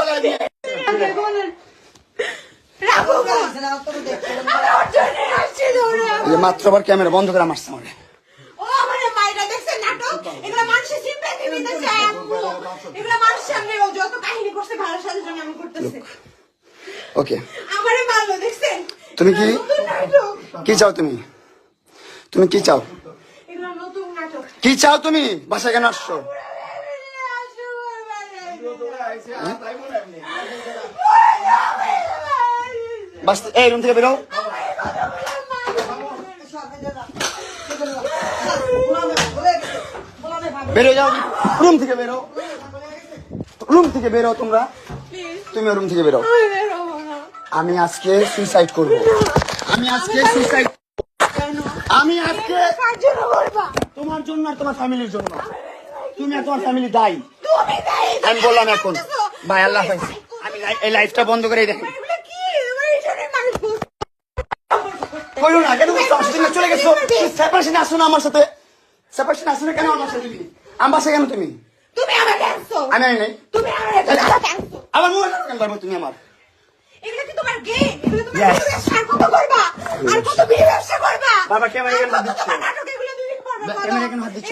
লাগাই দিয়ে মাত্র আবার ক্যামেরা বন্ধ করে মারছে আমার। ওকে তুমি কি চাও? তুমি কি চাও? কি চাও তুমি? বাসায় কেন আসছো? বাস এই রুম থেকে বেরো। বেরো যাও, রুম থেকে বেরো, রুম থেকে বেরো। তোমরা তুমি রুম থেকে বেরো। আমি আজকে সুইসাইড করব। আমি আজকে সুইসাইড, আমি আজকে তোমার জন্য আর তোমার ফ্যামিলির জন্য। তুমি আর তোমার ফ্যামিলি দায়ী। আমি বললাম এখন ভাই আল্লাহ হাফেজ। আমি এই লাইফটা বন্ধ করে দেখেন। কইলো না কেন চলে গেছো? সেপারেশনে আসো না আমার সাথে। সেপারেশনে আসো না কেন আমার সাথে? আমার বাসায় কেন তুমি? তুমি আমাকে আনছো। আমি নাই। তুমি আমাকে আনছো। আমার মোবাইল কেন পারবো তুমি আমার? এগুলো কি তোমার গেম? এগুলো তুমি ব্যবসা কত করবা? আর কত বিয়ে ব্যবসা করবা? বাবা ক্যামেরা কেন হাত দিচ্ছ? নাটক এগুলো তুমি করবা। ক্যামেরা কেন হাত দিচ্ছ?